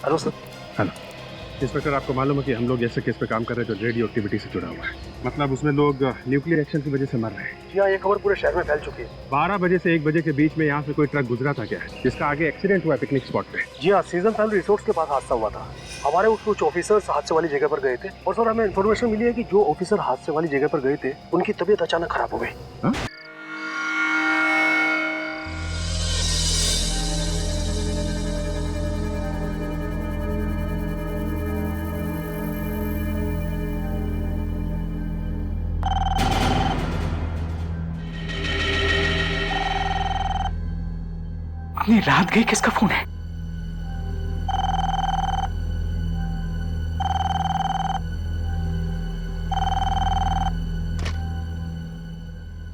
Hello sir. Hello inspector, आपको मालूम है कि हम लोग ऐसे केस पे काम कर रहे हैं जो रेडियो एक्टिविटी से जुड़ा हुआ है। मतलब उसमें लोग न्यूक्लियर एक्शन की वजह से मर रहे हैं। जी हाँ, ये खबर पूरे शहर में फैल चुकी है। 12 बजे से 1 बजे के बीच में यहाँ से कोई ट्रक गुजरा था क्या, जिसका आगे एक्सीडेंट हुआ है पिकनिक स्पॉट पे। जी हाँ, सीजन फैमिली रिसोर्ट्स के पास हादसा हुआ था। हमारे कुछ ऑफिसर्स हादसे वाली जगह पर गए थे और सर हमें इन्फॉर्मेशन मिली है कि जो ऑफिसर हादसे वाली जगह पर गए थे उनकी तबीयत अचानक खराब हो गई। अपनी रात गई, किसका फोन है?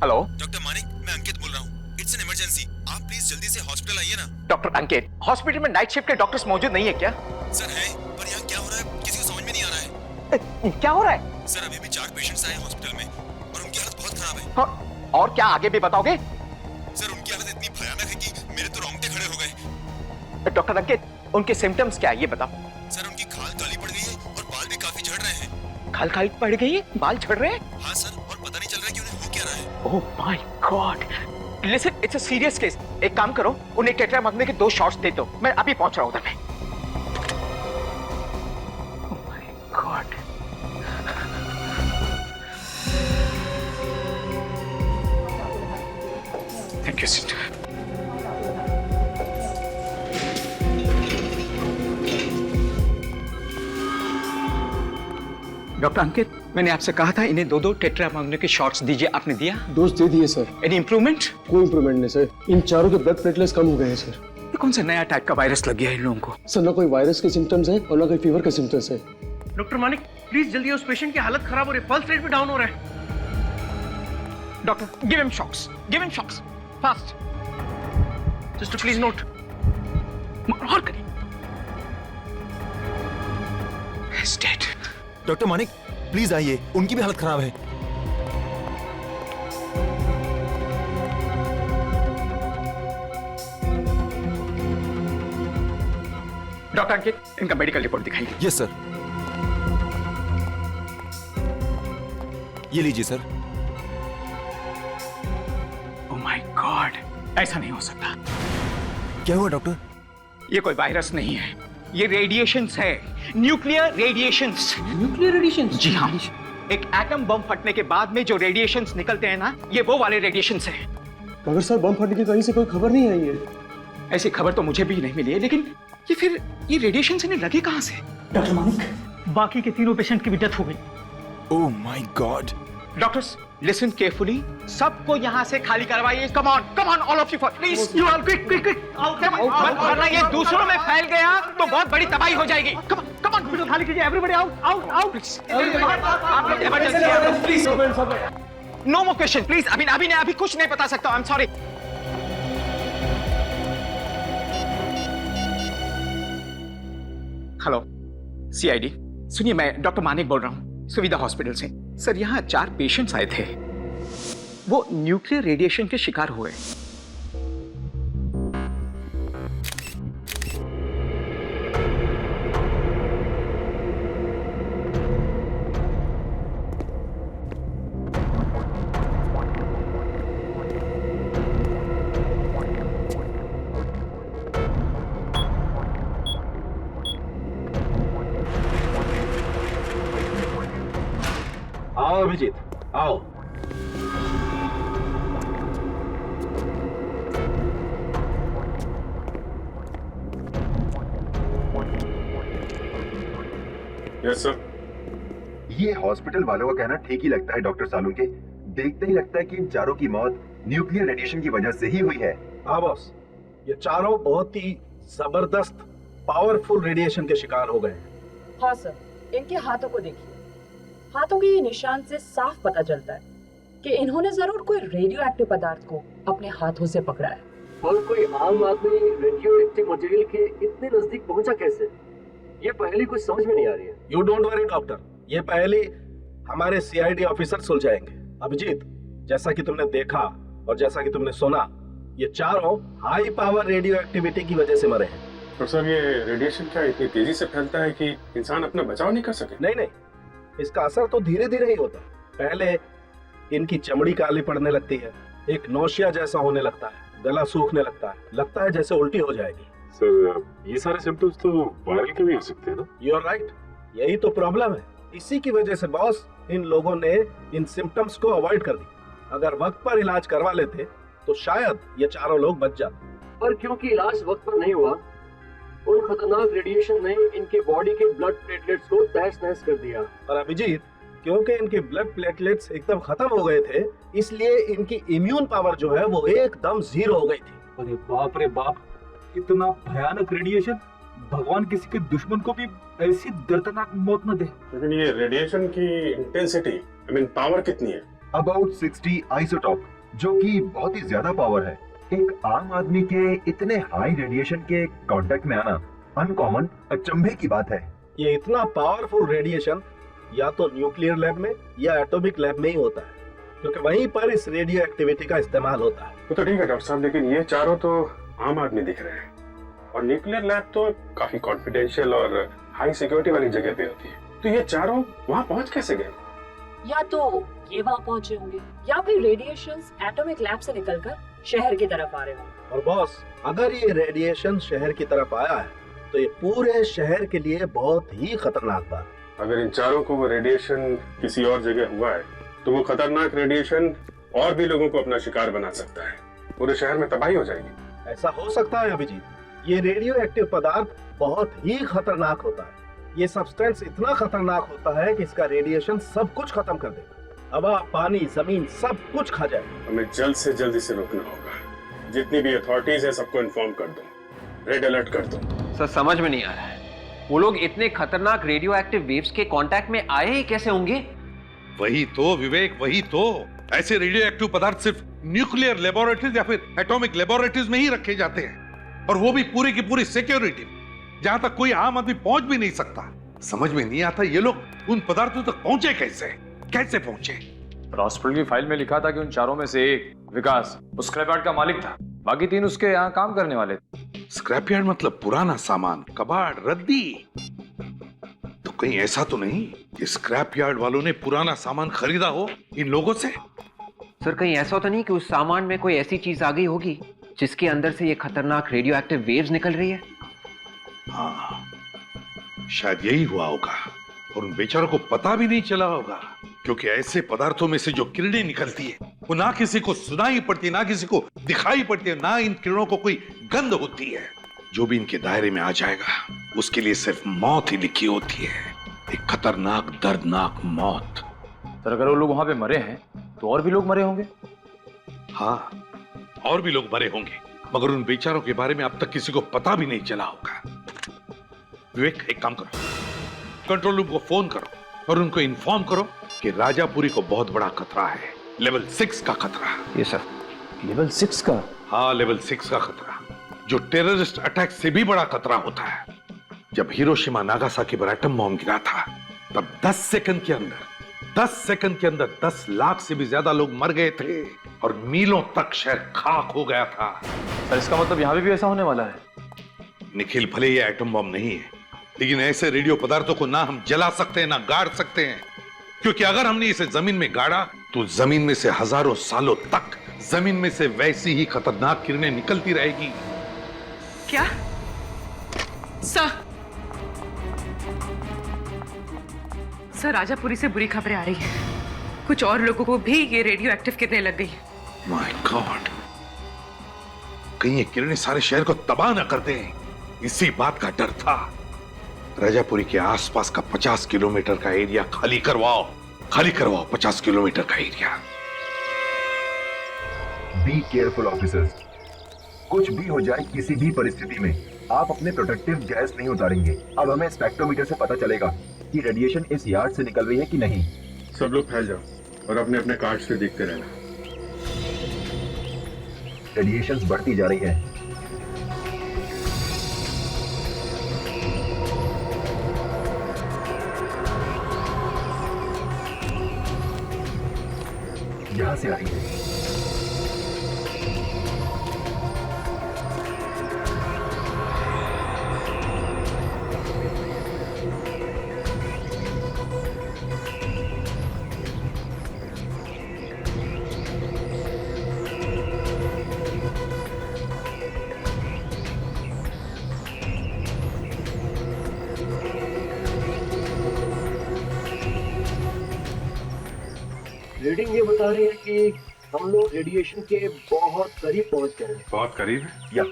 हेलो डॉक्टर मानिक, मैं अंकित बोल रहा हूँ। इट्स एन इमरजेंसी, आप प्लीज जल्दी से हॉस्पिटल आइए ना। डॉक्टर अंकित, हॉस्पिटल में नाइट शिफ्ट के डॉक्टर्स मौजूद नहीं है क्या? सर है, पर यहाँ क्या हो रहा है किसी को समझ में नहीं आ रहा है। क्या हो रहा है? सर अभी भी 4 पेशेंट्स आए हैं हॉस्पिटल में और उनकी हालत बहुत खराब है। और क्या आगे भी बताओगे? सर उनकी हालत इतनी भयानक है कि मेरे तो रोंगटे खड़े हो गए। डॉक्टर अंकित, उनके सिम्टम्स क्या है ये बताओ। सर उनकी खाल काली पड़ गई है और बाल भी काफी झड़ रहे हैं। खाल काली पड़ गई है, बाल झड़ रहे हैं? हाँ सर, और पता नहीं चल रहा है कि उन्हें हो क्या रहा है। ओह my God, listen, it's a serious case. एक काम करो, उन्हें टेट्रामाग्ने के 2 शॉट्स दे दो। मैं अभी पहुंच रहा हूं उधर में। Oh my god, thank you sister. Doctor Ankit, मैंने आपसे कहा था इन्हें 2-2 टेट्रामाग्ने के शॉट्स दीजिए, आपने दिया? डोज दे दिए सर। Any improvement? कोई इंप्रूवमेंट नहीं सर, इन चारों के ब्लड प्लेटलेट्स कम हो गए हैं सर। ये कौन सा नया टाइप का वायरस लग गया है इन लोगों को? सर ना कोई वायरस के सिम्टम्स है और ना कोई फीवर के सिम्टम्स है। डॉक्टर मानिक प्लीज जल्दी, उस पेशेंट की हालत खराब हो रही है, पल्स रेट भी डाउन हो रहा है। Doctor, give him shocks, give him shocks, fast. Just please note. और करिए। He's dead. Doctor Manik please आइए, उनकी भी हालत खराब है। डॉक्टर अंकित, इनका मेडिकल रिपोर्ट दिखाइए। Yes sir. ये लीजिए सर। ओह माय गॉड, ऐसा नहीं हो सकता। क्या हुआ डॉक्टर? ये कोई वायरस नहीं है, ये रेडिएशंस है, न्यूक्लियर रेडिएशंस। Nuclear radiations? जी हाँ, एक एटम बम फटने के बाद में जो रेडिएशंस निकलते हैं ना, ये वो वाले रेडिएशंस हैं। मगर सर बम फटने की कहीं से कोई खबर नहीं आई है। ऐसी खबर तो मुझे भी नहीं मिली है, लेकिन ये रेडिएशंस इन्हें लगे कहां से? डॉक्टर मानिक, बाकी के 3 पेशेंट की भी डेथ हो गई। ओह my God. Doctors, listen carefully, सबको यहाँ से खाली करवाइए। Come on all of you, please. You all quick quick quick out. वरना ये दूसरों में फैल गया तो बहुत बड़ी तबाही हो जाएगी। कम ऑन, खाली कीजिए, एवरीबॉडी आउट आउट आउट। आप लोग emergency please. No more question please. अभी कुछ नहीं बता सकता, I am sorry. Hello CID, सुनिए, मैं डॉक्टर मानिक बोल रहा हूँ, सुविधा हॉस्पिटल से। सर यहाँ 4 पेशेंट्स आए थे, वो न्यूक्लियर रेडिएशन के शिकार हुए। आओ अभिजीत, आओ। Yes sir. ये हॉस्पिटल वालों का कहना ठीक ही लगता है डॉक्टर सालुंके। देखते ही लगता है कि इन चारों की मौत न्यूक्लियर रेडिएशन की वजह से ही हुई है। हाँ बॉस, ये चारों बहुत ही जबरदस्त पावरफुल रेडिएशन के शिकार हो गए। हाँ सर, इनके हाथों को देखिए, हाथों के ये निशान से साफ पता चलता है कि इन्होंने जरूर कोई रेडियो एक्टिव पदार्थ को अपने हाथों से पकड़ा है। और कोई आम आदमी रेडियो एक्टिव मटेरियल के इतने नजदीक पहुंचा कैसे? ये पहली कुछ समझ में नहीं आ रही है। यू डोंट वरी डॉक्टर, ये पहले हमारे सीआईडी ऑफिसर सुलझाएंगे। अभिजीत, जैसा कि तुमने देखा और जैसा कि तुमने सुना, ये चारों हाई पावर रेडियो एक्टिविटी की वजह से मरे हैं। डॉक्टर साहब, ये रेडिएशन क्या इतनी तेजी से फैलता है कि इंसान अपना बचाव नहीं कर सके? नहीं नहीं, इसका असर तो धीरे धीरे ही होता है। पहले इनकी चमड़ी काली पड़ने लगती है, एक नौशिया जैसा होने लगता है, गला सूखने लगता है जैसे उल्टी हो जाएगी। सर, ये सारे सिम्टम्स तो वायरल के भी हो सकते हैं ना? यू आर राइट, यही तो प्रॉब्लम है। इसी की वजह से बॉस इन लोगों ने इन सिम्टम्स को अवॉइड कर दी। अगर वक्त पर इलाज करवा लेते तो शायद ये चारों लोग बच जाते। पर क्योंकि इलाज वक्त पर नहीं हुआ, उन खतरनाक रेडिएशन ने इनके बॉडी के ब्लड प्लेटलेट्स को तहस नहस कर दिया। और अभिजीत, क्योंकि इनके ब्लड प्लेटलेट्स एकदम खत्म हो गए थे, इसलिए इनकी इम्यून पावर जो है वो एकदम जीरो हो गई थी। अरे बाप रे बाप, इतना भयानक रेडिएशन! भगवान किसी के दुश्मन को भी ऐसी दर्दनाक मौत न दे। लेकिन ये रेडिएशन की इंटेंसिटी, पावर कितनी है? अबाउट 60 आइसोटॉप, जो कि बहुत ही ज्यादा पावर है। एक आम आदमी के इतने हाई रेडिएशन के कांटेक्ट में आना अनकॉमन, अचंभे की बात है। ये इतना पावरफुल रेडिएशन या तो न्यूक्लियर लैब में या एटॉमिक लैब में ही होता है, क्योंकि वहीं पर इस रेडियो एक्टिविटी का इस्तेमाल होता है। वो तो ठीक है डॉक्टर साहब, लेकिन ये चारों तो आम आदमी दिख रहे हैं और न्यूक्लियर लैब तो काफी कॉन्फिडेंशियल और हाई सिक्योरिटी वाली जगह पे होती है। तो ये चारों वहाँ पहुँच कैसे गए? या तो ये वहाँ पहुँचे होंगे या फिर रेडिएशंस एटॉमिक लैब से निकलकर शहर की तरफ आ रहे होंगे। और बॉस, अगर ये रेडिएशन शहर की तरफ आया है तो ये पूरे शहर के लिए बहुत ही खतरनाक बात है। अगर इन चारों को वो रेडिएशन किसी और जगह हुआ है तो वो खतरनाक रेडिएशन और भी लोगों को अपना शिकार बना सकता है, पूरे शहर में तबाही हो जाएगी। ऐसा हो सकता है अभिजीत, ये रेडियो एक्टिव पदार्थ बहुत ही खतरनाक होता है। ये सब्सटेंस इतना खतरनाक होता है कि इसका रेडिएशन सब कुछ खत्म कर देगा, हवा, पानी, जमीन सब कुछ खा जाएगा। हमें जल्द से जल्द इसे रोकना होगा। जितनी भी अथॉरिटीज है सबको इन्फॉर्म कर दो, रेड अलर्ट कर दो। सर, समझ में नहीं आ रहा है, वो लोग इतने खतरनाक रेडियो एक्टिव वेव्स के कांटेक्ट में आए ही कैसे होंगे? वही तो विवेक, वही तो। ऐसे रेडियो एक्टिव पदार्थ सिर्फ न्यूक्लियर लेबोरेटरीज या फिर एटॉमिक लेबोरेटरीज में ही रखे जाते हैं, और वो भी पूरी की पूरी सिक्योरिटी, जहां तक कोई आम आदमी पहुंच भी नहीं सकता। समझ में नहीं आता ये लोग उन पदार्थों तक पहुंचे कैसे पहुंचे? हॉस्पिटल की फाइल में लिखा था कि उन चारों में से एक, विकास, उस स्क्रैपयार्ड का मालिक था, बाकी तीन उसके यहाँ काम करने वाले थे। स्क्रैपयार्ड मतलब पुराना सामान, कबाड़, रद्दी? तो कहीं ऐसा तो नहीं कि स्क्रैपयार्ड वालों ने पुराना सामान खरीदा हो इन लोगों से? सर, कहीं ऐसा तो नहीं कि उस सामान में कोई ऐसी चीज आ गई होगी जिसके अंदर से ये खतरनाक रेडियो एक्टिव वेव्स निकल रही है? हाँ, शायद यही हुआ होगा, और उन बेचारों को पता भी नहीं चला होगा, क्योंकि ऐसे पदार्थों में से जो किरणें निकलती है वो ना किसी को सुनाई पड़ती है, ना किसी को दिखाई पड़ती है, ना इन किरणों को कोई गंध होती है। जो भी इनके दायरे में आ जाएगा उसके लिए सिर्फ मौत ही लिखी होती है, एक खतरनाक दर्दनाक मौत। सर, अगर वो लोग वहां पे मरे हैं तो और भी लोग मरे होंगे? हाँ, और भी लोग मरे होंगे, मगर उन बेचारों के बारे में अब तक किसी को पता भी नहीं चला होगा। विवेक, एक काम करो, कंट्रोल रूम को फोन करो और उनको इन्फॉर्म करो कि राजापुरी को बहुत बड़ा खतरा है, लेवल 6 का खतरा। ये सर, लेवल 6 का? हाँ, लेवल 6 का खतरा, जो टेररिस्ट अटैक से भी बड़ा खतरा होता है। जब हिरोशिमा नागासाकी पर एटम बॉम्ब गिरा था तब 10 सेकंड के अंदर 10 लाख से भी ज्यादा लोग मर गए थे और मीलों तक शहर खाक हो गया था। सर, इसका मतलब यहाँ पे भी ऐसा होने वाला है? निखिल, भले ये एटम बॉम्ब नहीं है, लेकिन ऐसे रेडियो पदार्थों को ना हम जला सकते हैं ना गाड़ सकते हैं, क्योंकि अगर हमने इसे जमीन में गाड़ा तो जमीन में से हजारों सालों तक जमीन में से वैसी ही खतरनाक किरणें निकलती रहेगी। क्या? सर, राजापुरी से बुरी खबरें आ रही हैं। कुछ और लोगों को भी ये रेडियो एक्टिव किरणें लग गई। माय गॉड, कहीं ये किरणें सारे शहर को तबाह न कर दें, इसी बात का डर था। राजापुरी के आसपास का 50 किलोमीटर का एरिया खाली करवाओ 50 किलोमीटर का एरिया। बी केयरफुल ऑफिसर्स, कुछ भी हो जाए किसी भी परिस्थिति में आप अपने प्रोटेक्टिव गैस नहीं उतारेंगे। अब हमें स्पेक्ट्रोमीटर से पता चलेगा कि रेडिएशन इस यार्ड से निकल रही है कि नहीं। सब लोग फैल जाओ और अपने अपने कार्ड से देखते रहना। रेडिएशंस बढ़ती जा रही है। यहां से आ रही है। रीडिंग ये बता रही है कि हम लोग रेडिएशन के बहुत करीब पहुंच गए हैं। बहुत करीब है या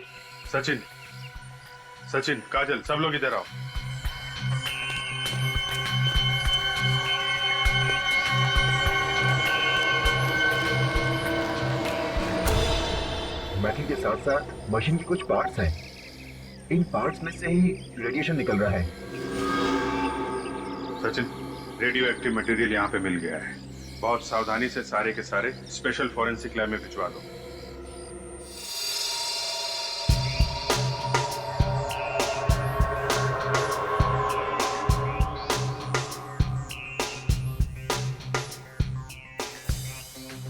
सचिन, सचिन, काजल, सब लोग इधर आओ। मेटल के साथ साथ मशीन के कुछ पार्ट्स हैं। इन पार्ट्स में से ही रेडिएशन निकल रहा है। सचिन, रेडियो एक्टिव मटेरियल यहाँ पे मिल गया है। बहुत सावधानी से सारे के सारे स्पेशल फॉरेंसिक लैब में भिजवा दो।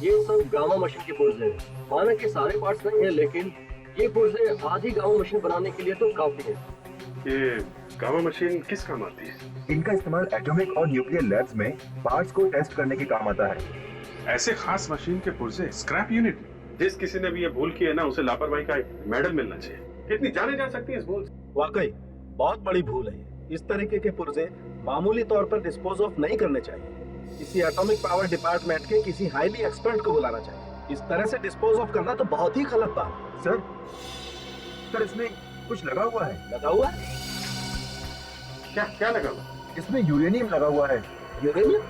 ये सब गामा मशीन के पुर्जे हैं। माना कि सारे पार्ट्स नहीं है, लेकिन ये पुर्जे आधी गामा मशीन बनाने के लिए तो काफी है। ये गामा मशीन किस काम आती है? इनका इस्तेमाल एटॉमिक और न्यूक्लियर लैब्स में पार्ट्स को टेस्ट करने के काम आता है। ऐसे खास मशीन के पुर्जे स्क्रैप यूनिट, जिस किसी ने भी ये भूल की है ना, उसे लापरवाही का मेडल मिलना चाहिए। कितनी जाने जा सकती है इस भूल से? वाकई बहुत बड़ी भूल है। इस तरीके के पुर्जे मामूली तौर पर डिस्पोज ऑफ नहीं करने चाहिए। किसी एटॉमिक पावर डिपार्टमेंट के किसी हाईली एक्सपर्ट को बुलाना चाहिए। इस तरह से डिस्पोज ऑफ करना तो बहुत ही गलत बात है। सर इसमें कुछ लगा हुआ है। लगा हुआ है? क्या क्या लगा हुआ? इसमें यूरेनियम लगा हुआ है। यूरेनियम?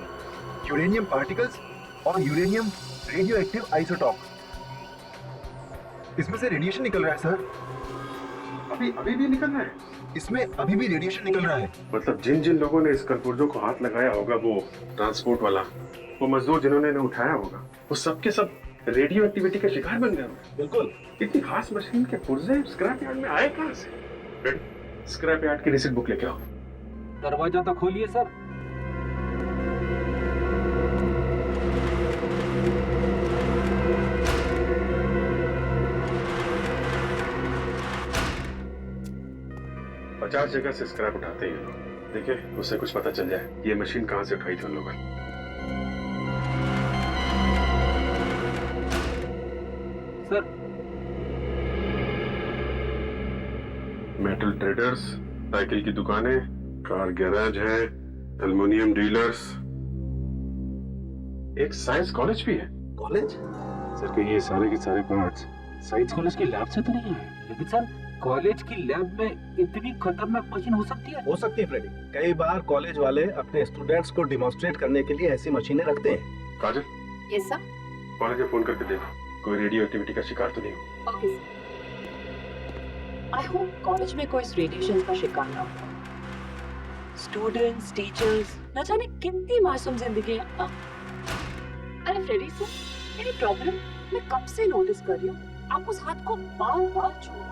यूरेनियम पार्टिकल्स और यूरेनियम रेडियो एक्टिव आइसोटॉप। इसमें से रेडिएशन निकल रहा है सर। अभी भी निकल रहा है? इसमें अभी भी रेडिएशन निकल रहा है। मतलब जिन जिन लोगों ने इस कलपुर्जों को हाथ लगाया होगा, वो ट्रांसपोर्ट वाला, वो मजदूर जिन्होंने इन्हें उठाया होगा, वो सब के सब रेडियो एक्टिविटी के शिकार बन गए होंगे। बिल्कुल। इतनी खास मशीन के पुर्जे स्क्रैप यार्ड में आए कहां से? स्क्रैप यार्ड की रिसिप्ट बुक लेके आओ। दरवाजा तो खोलिए सर। पचास जगह से स्क्रैप उठाते हैं लोग। देखिए, उससे कुछ पता चल जाए ये मशीन कहां से उठाई थी उन लोगों ने। सर, मेटल ट्रेडर्स, साइकिल की दुकानें, कार गैराज है, एल्युमिनियम डीलर्स, एक साइंस कॉलेज भी है। कॉलेज? सर कि ये सारे के सारे पार्ट्स साइंस कॉलेज की लैब से तो नहीं है, लेकिन सर कॉलेज की लैब में इतनी खतरनाक मशीन हो सकती है? हो सकती है फ्रेडी। कई बार कॉलेज वाले अपने स्टूडेंट्स को डिमॉन्स्ट्रेट करने के लिए ऐसी मशीनें रखते हैं। काजल, यस सर। कॉलेज में फोन करके देखो कोई रेडियो एक्टिविटी का शिकार तो नहीं हो। Okay sir. I hope college में कोई इस रेडिएशन का शिकार ना हो। स्टूडेंट्स, टीचर्स, न जाने कितनी मासूम जिंदगी है। अरे फ्रेडी सर, मेरी प्रॉब्लम मैं कब से नोटिस कर रही हूँ। आप उस हाथ को बार-बार छू।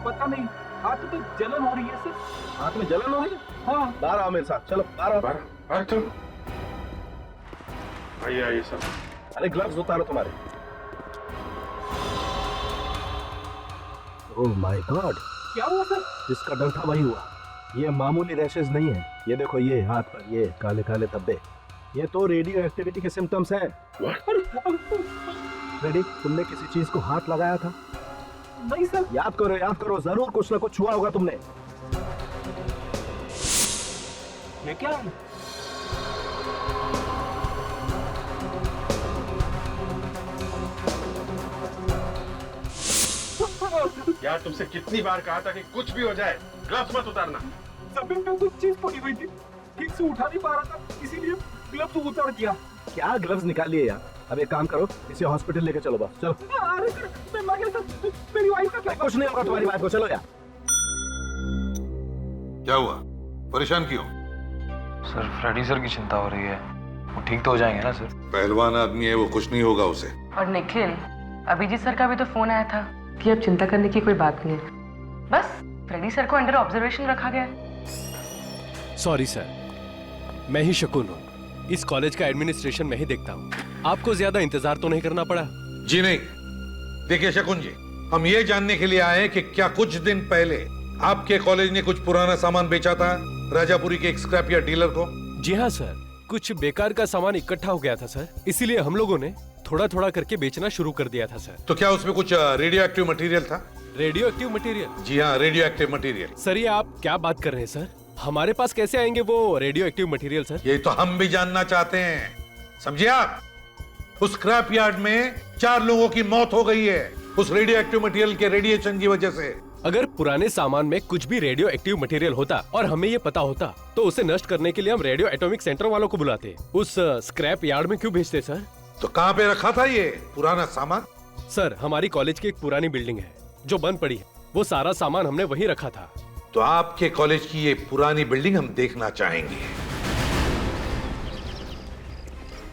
पता नहीं, हाथ में जलन हो रही है सर। हाथ में जलन हो रही है? हाँ। बाहर आओ मेरे साथ, चलो बाहर आओ। बाहर चलो। आइए आइए सर। अरे ग्लव्स उतारो तुम्हारे। ओह माय गॉड, क्या हुआ सर? जिसका डर था वही हुआ। ये मामूली रैशेस नहीं है। ये देखो, ये हाथ पर ये काले काले धब्बे, ये तो रेडियो एक्टिविटी के सिम्टम्स हैं। रेडी, तुमने किसी चीज को हाथ लगाया था? नहीं सर। याद करो, जरूर कुछ ना कुछ छुआ होगा तुमने। ये क्या है? यार, तुमसे कितनी बार कहा था कि कुछ भी हो जाए ग्लव्स मत उतारना। जमीन पे कुछ चीज पड़ी हुई थी, ठीक से उठा नहीं पा रहा था, इसीलिए ग्लव्स उतार दिया। क्या ग्लव्स निकाल लिए यार? अब एक काम करो, इसे हॉस्पिटल लेके चलो। बस चलो। अरे सर, मैं मर गया सर, मेरी वाइफ का क्या? कुछ नहीं होगा तुम्हारी वाइफ को, चलो यार। क्या हुआ? परेशान क्यों? सर, फ्रेडी सर की चिंता हो रही है। वो ठीक तो हो जाएंगे ना सर? पहलवान आदमी है वो, कुछ नहीं होगा उसे। और निखिल, अभिजीत सर का भी तो फोन आया था कि अब चिंता करने की कोई बात नहीं है। बस फ्रेडी सर को अंडर ऑब्जर्वेशन रखा गया है। सॉरी सर, मैं ही शकुन हूँ। इस कॉलेज का एडमिनिस्ट्रेशन मैं ही देखता हूँ। आपको ज्यादा इंतजार तो नहीं करना पड़ा? जी नहीं। देखिए शकुन जी, हम ये जानने के लिए आए कि क्या कुछ दिन पहले आपके कॉलेज ने कुछ पुराना सामान बेचा था राजापुरी के एक स्क्रैप यार्ड डीलर को? जी हाँ सर, कुछ बेकार का सामान इकट्ठा हो गया था सर, इसीलिए हम लोगों ने थोड़ा थोड़ा करके बेचना शुरू कर दिया था सर। तो क्या उसमें कुछ रेडियो एक्टिव मटेरियल था? Radioactive material? जी हाँ, रेडियो एक्टिव मटेरियल। सर, ये आप क्या बात कर रहे हैं सर? हमारे पास कैसे आएंगे वो रेडियो एक्टिव मटेरियल सर? ये तो हम भी जानना चाहते हैं, समझिए आप। उस स्क्रैप यार्ड में 4 लोगों की मौत हो गई है उस रेडियो एक्टिव मटेरियल के रेडिएशन की वजह से। अगर पुराने सामान में कुछ भी रेडियो एक्टिव मटेरियल होता और हमें ये पता होता तो उसे नष्ट करने के लिए हम रेडियो एटॉमिक सेंटर वालों को बुलाते। उस स्क्रैप यार्ड में क्यों भेजते सर? तो कहाँ पे रखा था ये पुराना सामान? सर, हमारी कॉलेज की एक पुरानी बिल्डिंग है जो बंद पड़ी है, वो सारा सामान हमने वहीं रखा था। तो आपके कॉलेज की ये पुरानी बिल्डिंग हम देखना चाहेंगे।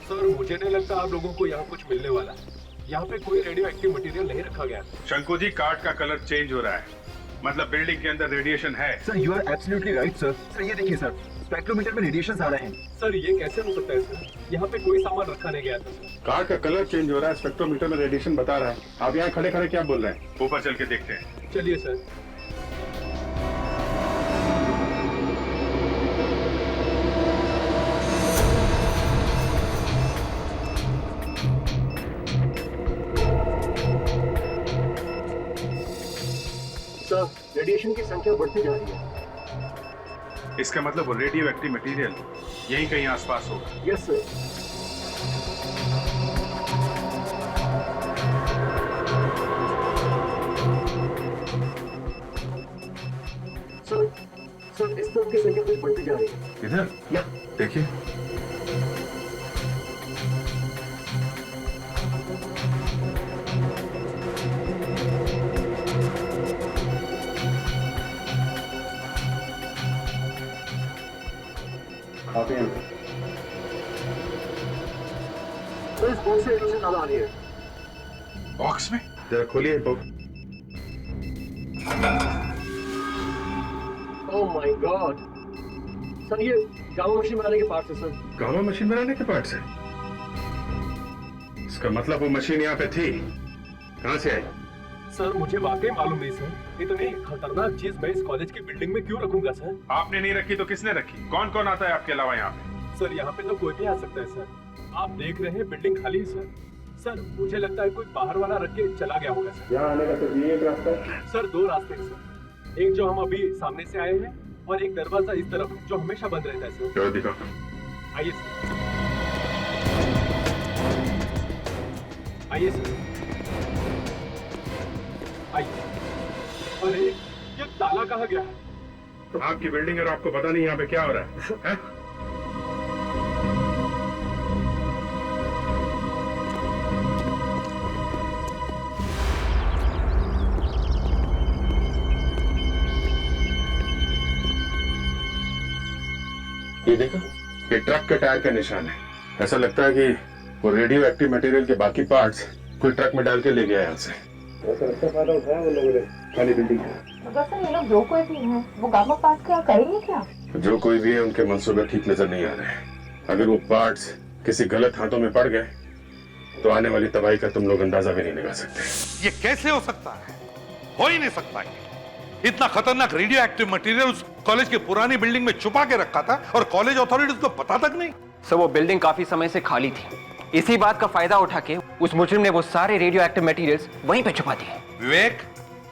सर, मुझे नहीं लगता आप लोगों को यहाँ कुछ मिलने वाला है। यहाँ पे कोई रेडियो एक्टिव मटेरियल नहीं रखा गया। शंकु जी, कार्ड का कलर चेंज हो रहा है, मतलब बिल्डिंग के अंदर रेडिएशन है। Sir, you are absolutely right sir. Sir ये देखिए सर, स्पेक्ट्रोमीटर में रेडिएशन आ रहे हैं। सर, ये कैसे हो सकता है सर? यहाँ पे कोई सामान रखा नहीं गया था सर। कार्ड का कलर चेंज हो रहा है, स्पेक्ट्रोमीटर में रेडिएशन बता रहा है। आप यहाँ खड़े खड़े क्या बोल रहे हैं? ऊपर चल के देखते हैं। चलिए सर। सर, रेडिएशन की संख्या बढ़ती जा रही है। इसका मतलब वो रेडियो एक्टिव मटेरियल यहीं कहीं आसपास होगा। Yes sir. सर, इस तरफ की संख्या भी बढ़ती जा रही है। इधर या देखिए। सर, इस बॉक्स से रेडिएशन ज्यादा आ रही है। बॉक्स में जरा खोलिए book. Oh my God. Sir, ये गामा मशीन बनाने के पार्ट्स है सर। गामा मशीन बनाने के पार्ट्स है? इसका मतलब वो मशीन यहाँ पे थी, कहाँ से आई? सर, मुझे वाकई मालूम नहीं सर। इतनी खतरनाक चीज मैं इस कॉलेज की बिल्डिंग में क्यों रखूंगा सर? आपने नहीं रखी तो किसने रखी? कौन कौन आता है आपके अलावा यहाँ पे? सर, यहाँ पे तो कोई भी आ सकता है सर। आप देख रहे हैं बिल्डिंग खाली है सर। सर, मुझे लगता है कोई बाहर वाला रख के चला गया होगा सर। यहाँ आने का तो ये एक रास्ता है। सर, 2 रास्ते हैं सर। एक जो हम अभी सामने से आए हैं और एक दरवाजा इस तरफ जो हमेशा बंद रहता है सर। चलो दिखाओ। आइए सर। आइए सर। आइए। अरे, ये ताला कहाँ गया? आपकी बिल्डिंग है और आपको पता नहीं यहाँ पे क्या हो रहा है? ये देखो, ये ट्रक के टायर का निशान है। ऐसा लगता है कि वो रेडियो एक्टिव मटेरियल के बाकी पार्ट्स कोई ट्रक में डाल के ले गया यहाँ से। ऐसा अच्छा फायदा उठाया वो लोगों ने खाली बिल्डिंग का। अगर सर ये लोग जो कोई भी हैं, वो गामा पार्ट्स क्या करेंगे क्या? जो कोई भी है, उनके मंसूबे ठीक नजर नहीं आ रहे हैं। अगर वो पार्ट्स किसी गलत हाथों में पड़ गए तो आने वाली तबाही का तुम लोग अंदाजा भी नहीं लगा सकते। ये कैसे हो सकता है? हो ही नहीं सकता। इतना खतरनाक रेडियो एक्टिव मटेरियल उस कॉलेज की पुरानी बिल्डिंग में छुपा के रखा था और कॉलेज अथॉरिटीज को पता तक नहीं। सर, वो बिल्डिंग काफी समय से खाली थी। इसी बात का फायदा उठा के उस मुजरिम ने वो सारे रेडियो एक्टिव मटेरियल्स वहीं पे छुपा दिए। विवेक,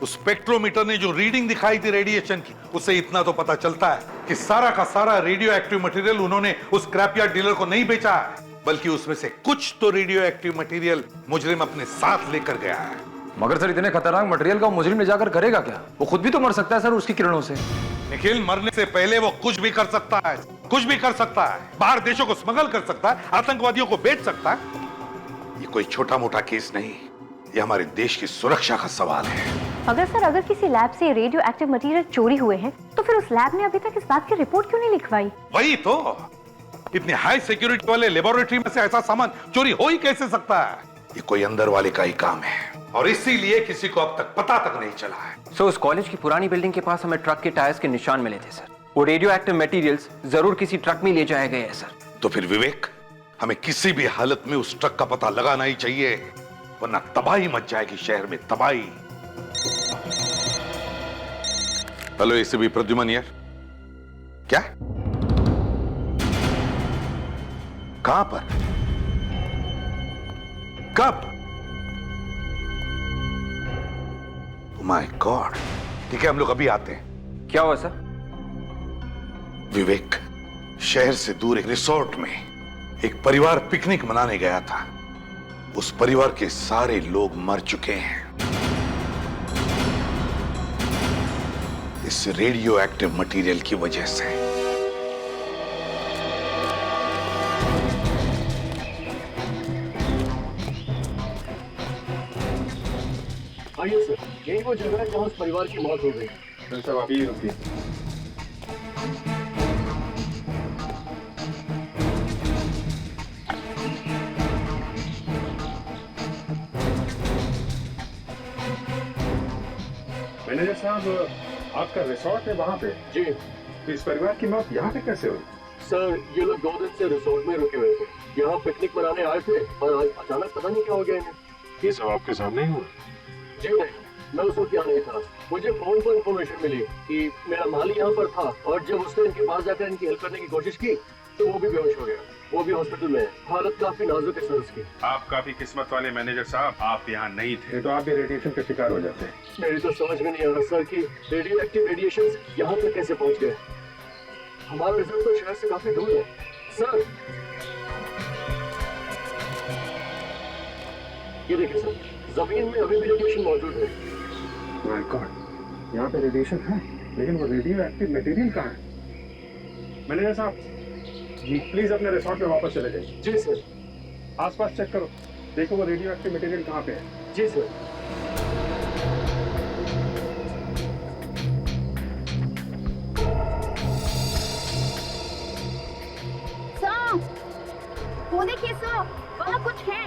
उस स्पेक्ट्रोमीटर ने जो रीडिंग दिखाई थी रेडिएशन की, उससे इतना तो पता चलता है कि सारा का सारा रेडियो एक्टिव मटेरियल उन्होंने उस स्क्रैप यार्ड डीलर को नहीं बेचा है, बल्कि उसमें से कुछ तो रेडियो एक्टिव मटेरियल मुजरिम अपने साथ लेकर गया है। मगर सर, इतने खतरनाक मटेरियल का मुजरिम ले जाकर करेगा क्या? वो खुद भी तो मर सकता है सर उसकी किरणों से। निखिल, मरने से पहले वो कुछ भी कर सकता है, कुछ भी कर सकता है। बाहर देशों को स्मगल कर सकता है, आतंकवादियों को बेच सकता है। ये कोई छोटा मोटा केस नहीं, ये हमारे देश की सुरक्षा का सवाल है। अगर किसी लैब से रेडियो एक्टिव मटेरियल चोरी हुए हैं, तो फिर उस लैब ने अभी तक इस बात की रिपोर्ट क्यों नहीं लिखवाई? वही तो, इतने हाई सिक्योरिटी वाले लेबोरेटरी में से ऐसा सामान चोरी हो ही कैसे सकता है? ये कोई अंदर वाले का ही काम है और इसीलिए किसी को अब तक पता तक नहीं चला है। सो उस कॉलेज की पुरानी बिल्डिंग के पास हमें ट्रक के टायर्स के निशान मिले थे सर। वो रेडियो एक्टिव मटेरियल्स जरूर किसी ट्रक में ले जाए गए हैं सर। तो फिर विवेक, हमें किसी भी हालत में उस ट्रक का पता लगाना ही चाहिए, वरना तबाही मच जाएगी शहर में, तबाही। हेलो एसीपी प्रद्युमन यार। क्या? कहां पर? कब? My God. ठीक है, हम लोग अभी आते हैं। क्या हुआ सर? विवेक, शहर से दूर एक रिसोर्ट में एक परिवार पिकनिक मनाने गया था। उस परिवार के सारे लोग मर चुके हैं इस रेडियो एक्टिव मटेरियल की वजह से। आइए सर, यही वो जगह है जहाँ उस परिवार की मौत हो गई। सर साहब आप यही रुकिए। मैनेजर साहब आपका रिसोर्ट है वहाँ पे? जी। तो इस परिवार की मौत यहाँ पे कैसे हुई? सर ये लोग 2 दिन से रिसोर्ट में रुके हुए थे, यहाँ पिकनिक मनाने आए थे और आज अचानक पता नहीं क्या हो गया इन्हें। ये सब आपके सामने ही हुआ? जी नहीं, मैं उस वक्त यहाँ नहीं था। मुझे फोन पर इंफॉर्मेशन मिली कि मेरा माली यहाँ पर था और जब उसने इनके पास जाकर इनकी हेल्प करने की कोशिश की तो वो भी बेहोश हो गया। वो भी हॉस्पिटल में है, हालत काफी नाजुक है सर उसकी। आप काफी किस्मत वाले मैनेजर साहब, आप यहाँ नहीं थे तो आप भी रेडिएशन का शिकार हो जाते। मेरी तो समझ में नहीं आ रहा सर कि रेडियो एक्टिव रेडिएशन यहाँ तक कैसे पहुँच गए। हमारा रिजल्ट तो शहर से काफी दूर है सर। ये देखिए सर, जमीन में अभी भी रेडिएशन मौजूद है। माय गॉड, यहाँ पे रेडिएशन है लेकिन वो रेडियो एक्टिव मटेरियल कहाँ है? मैनेजर साहब जी प्लीज अपने रिसोर्ट में वापस चले जाइए। जी सर। आसपास चेक करो, देखो वो रेडियो एक्टिव मटेरियल कहाँ पे है। जी सर। वो देखिए सर, वहाँ कुछ है।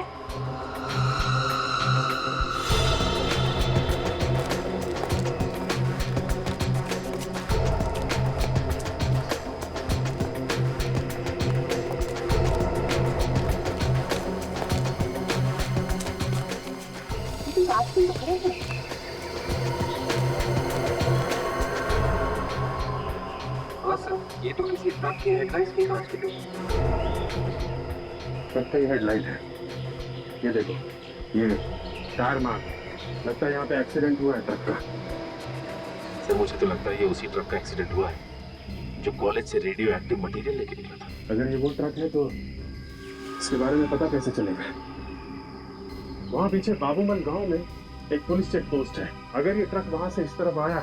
हाँ सर, ये तो किसी ट्रक की हेडलाइट्स की कांच की। ट्रक का ही हेडलाइट है, ये देखो, ये टायर मार्क, लगता है यहाँ पे एक्सीडेंट हुआ है ट्रक का। सर मुझे तो लगता है ये उसी ट्रक का एक्सीडेंट हुआ है जो कॉलेज से रेडियो एक्टिव मटेरियल लेके निकला था। अगर ये वो ट्रक है तो इसके बारे में पता कैसे चलेगा? वहाँ पीछे बाबूमल गांव में एक पुलिस चेक पोस्ट है, अगर ये ट्रक वहां से इस तरफ आया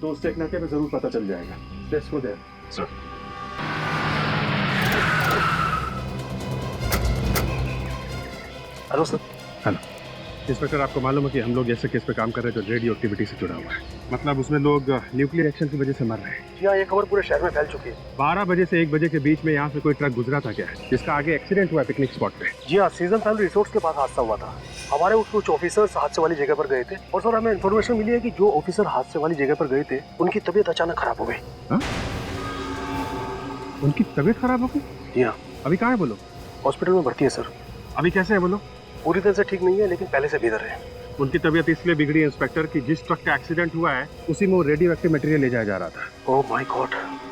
तो उस चेक नाके पे जरूर पता चल जाएगा। Let's go there. Sir hello sir. Hello inspector, आपको मालूम है कि हम लोग ऐसे केस पे काम कर रहे हैं जो रेडियो एक्टिविटी से जुड़ा हुआ है, मतलब उसमें लोग न्यूक्लियर एक्शन की वजह से मर रहे हैं। जी हाँ, ये खबर पूरे शहर में फैल चुकी है। 12 बजे से 1 बजे के बीच में यहाँ से कोई ट्रक गुजरा था क्या, जिसका आगे एक्सीडेंट हुआ पिकनिक स्पॉट पे? जी हाँ, सीजन फैमिली रिसोर्ट्स के पास हादसा हुआ था। हमारे कुछ ऑफिसर्स हादसे वाली जगह पर गए थे और सर हमें इन्फॉर्मेशन मिली है कि जो ऑफिसर हादसे वाली जगह पर गए थे उनकी तबीयत अचानक खराब हो गई। उनकी तबीयत खराब हो गई? जी हाँ। अभी कहाँ है वो लोग? हॉस्पिटल में भर्ती है सर। अभी कैसे है वो लोग? पूरी तरह से ठीक नहीं है लेकिन पहले से बेहतर है। उनकी तबीयत इसलिए बिगड़ी है इंस्पेक्टर कि जिस ट्रक का एक्सीडेंट हुआ है उसी में वो रेडियो एक्टिव मटेरियल ले जाया जा रहा था। ओह माय गॉड।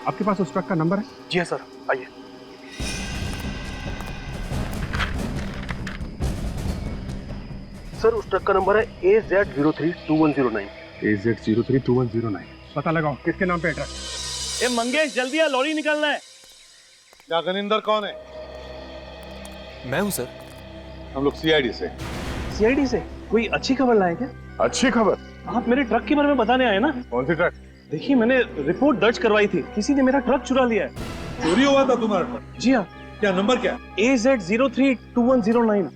आपके पास उस ट्रक का नंबर है? जी हाँ सर, आइए। सर उस ट्रक का नंबर है AZ032109। AZ032109। पता लगाओ किसके नाम पे है ट्रक? ए मंगेश जल्दी आ, लॉरी निकलना है। क्या गनिंदर कौन है? मैं हूं सर। हम लोग सीआईडी से। सीआईडी से? कोई अच्छी खबर लाए क्या? अच्छी खबर? आप मेरे ट्रक के बारे में बताने आए ना? कौन सी ट्रक? देखिए मैंने रिपोर्ट दर्ज करवाई थी, किसी ने मेरा ट्रक चुरा लिया है। चोरी हुआ था तुम्हारा ट्रक? जी हाँ। क्या नंबर क्या? AZ032109।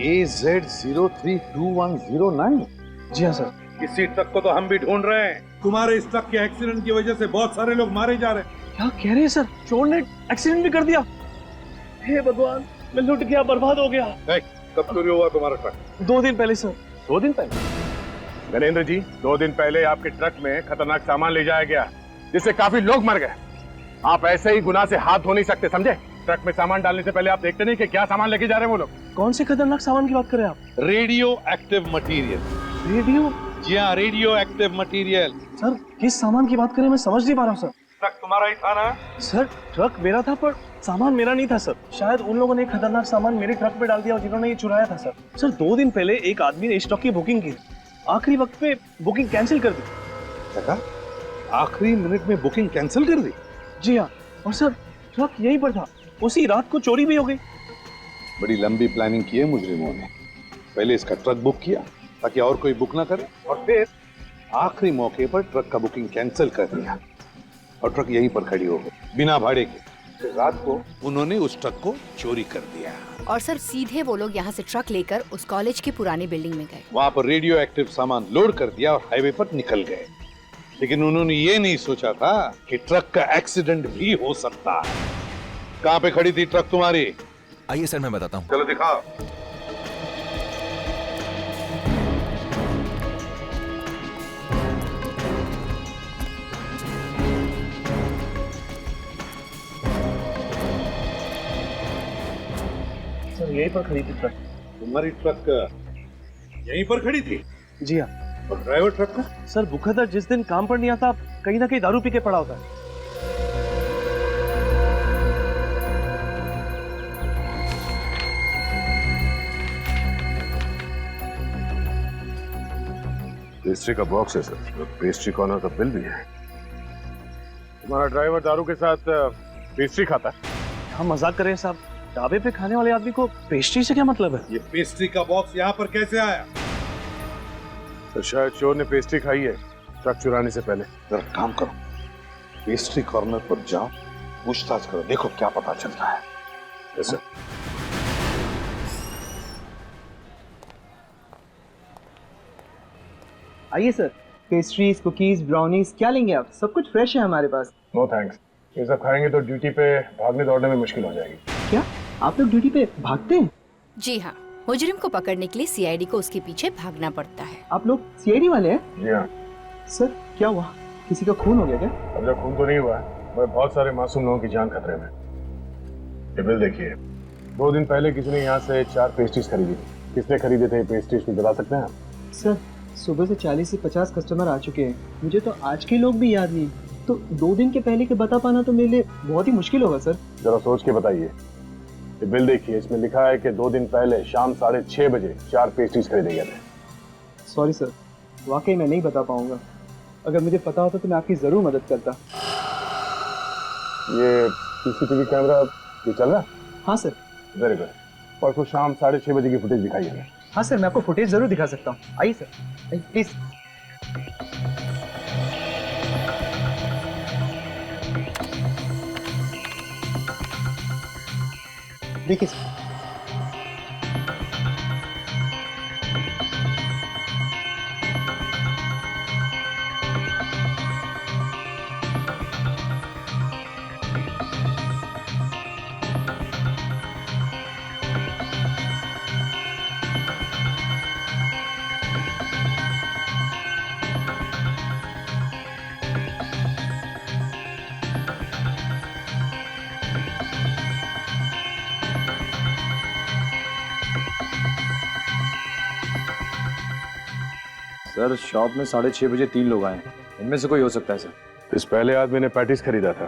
AZ032109? जी हाँ सर। इसी ट्रक को तो हम भी ढूंढ रहे हैं। तुम्हारे इस ट्रक के एक्सीडेंट की वजह से बहुत सारे लोग मारे जा रहे हैं। क्या कह रहे हैं सर? चोर ने एक्सीडेंट भी कर दिया? हे भगवान, मैं लुट गया, बर्बाद हो गया। कब चोरी हुआ तुम्हारा ट्रक? 2 दिन पहले सर। 2 दिन पहले? गणेंद्र जी, 2 दिन पहले आपके ट्रक में खतरनाक सामान ले जाया गया जिससे काफी लोग मर गए। आप ऐसे ही गुनाह से हाथ धो नहीं सकते, समझे? ट्रक में सामान डालने से पहले आप देखते नहीं कि क्या सामान लेके जा रहे हैं वो लोग। कौन से खतरनाक सामान की बात कर रहे हैं आप? Radio active material. रेडियो? जी हाँ, रेडियो एक्टिव मटेरियल। सर किस सामान की बात करें मैं समझ नहीं पा रहा हूँ सर। ट्रक तुम्हारा ही था ना? सर ट्रक मेरा था पर सामान मेरा नहीं था सर। शायद उन लोगों ने खतरनाक सामान मेरे ट्रक पे डाल दिया जिन्होंने ये चुराया था सर। सर 2 दिन पहले एक आदमी ने इस ट्रक की बुकिंग की, आखिरी वक्त पे बुकिंग कैंसिल कर दी। आखिरी मिनट में बुकिंग कैंसिल कर दी? जी हाँ, और सर ट्रक यहीं पर था, उसी रात को चोरी भी हो गई। बड़ी लंबी प्लानिंग की है मुजरिमों ने। पहले इसका ट्रक बुक किया ताकि और कोई बुक ना करे, और फिर आखिरी मौके पर ट्रक का बुकिंग कैंसिल कर दिया और ट्रक यहीं पर खड़ी हो गई बिना भाड़े के। फिर रात को उन्होंने उस ट्रक को चोरी कर दिया। और सर सीधे वो लोग यहाँ से ट्रक लेकर उस कॉलेज की पुरानी बिल्डिंग में गए। वहां पर रेडियो एक्टिव सामान लोड कर दिया और हाईवे पर निकल गए। लेकिन उन्होंने ये नहीं सोचा था कि ट्रक का एक्सीडेंट भी हो सकता है। कहाँ पे खड़ी थी ट्रक तुम्हारी? आइए सर मैं बताता हूँ। चलो दिखाओ। सर यहीं पर खड़ी थी ट्रक। तुम्हारी ट्रक यहीं पर खड़ी थी? जी हाँ। और ड्राइवर ट्रक का? सर बुखातर जिस दिन काम पर नहीं आता कहीं ना कहीं दारू पी के पड़ा होता है। पेस्ट्री का बॉक्स है सर, पेस्ट्री कॉर्नर का बिल भी है। तुम्हारा ड्राइवर दारू के साथ पेस्ट्री खाता है? हम मजाक कर रहे हैं साहब, ढाबे पे खाने वाले आदमी को पेस्ट्री से क्या मतलब है? ये पेस्ट्री का बॉक्स यहाँ पर कैसे आया? तो शायद चोर ने पेस्ट्री खाई है ट्रक चुराने से पहले। जरा काम करो, पेस्ट्री कॉर्नर पर जाओ, पूछताछ करो, देखो क्या पता चलता है। Yes sir. आइए सर, पेस्ट्रीज, कुकीज, ब्राउनीज क्या लेंगे आप? सब कुछ फ्रेश है हमारे पास। नो थैंक्स, ये सब खाएंगे तो ड्यूटी पे भागने दौड़ने में मुश्किल हो जाएगी। क्या आप लोग ड्यूटी पे भागते हैं? जी हाँ, मुजरिम को पकड़ने के लिए सीआईडी को उसके पीछे भागना पड़ता है। आप लोग सीआईडी वाले हैं? जी हाँ। सर क्या हुआ, किसी का खून हो गया क्या? अब तक खून तो नहीं हुआ है, मगर बहुत सारे मासूम लोगों की जान खतरे में। ये बिल देखिए, 2 दिन पहले किसी ने यहाँ से 4 पेस्ट्रीज खरीदी। किसने खरीदे थे पेस्ट्रीज में बता सकते हैं आप? सर सुबह से 40 से 50 कस्टमर आ चुके हैं, मुझे तो आज के लोग भी याद नहीं, तो 2 दिन के पहले के बता पाना तो मेरे लिए बहुत ही मुश्किल होगा सर। जरा सोच के बताइए। ये बिल देखिए, इसमें लिखा है कि 2 दिन पहले शाम 6:30 बजे 4 पेस्ट्रीज खरीदे गए थे। सॉरी सर, वाकई मैं नहीं बता पाऊंगा। अगर मुझे पता होता तो मैं आपकी जरूर मदद करता। ये सीसीटीवी कैमरा ये चल रहा है? हाँ सर। Very good. परसों शाम 6:30 बजे की फुटेज दिखाइए हमें। हाँ सर, मैं आपको फुटेज जरूर दिखा सकता हूँ। आइए सर, आइए प्लीज। देखिए सर, सर शॉप में 6:30 बजे 3 लोग आए, इनमें से कोई हो सकता है सर। इस पहले आदमी ने पैटीज खरीदा था,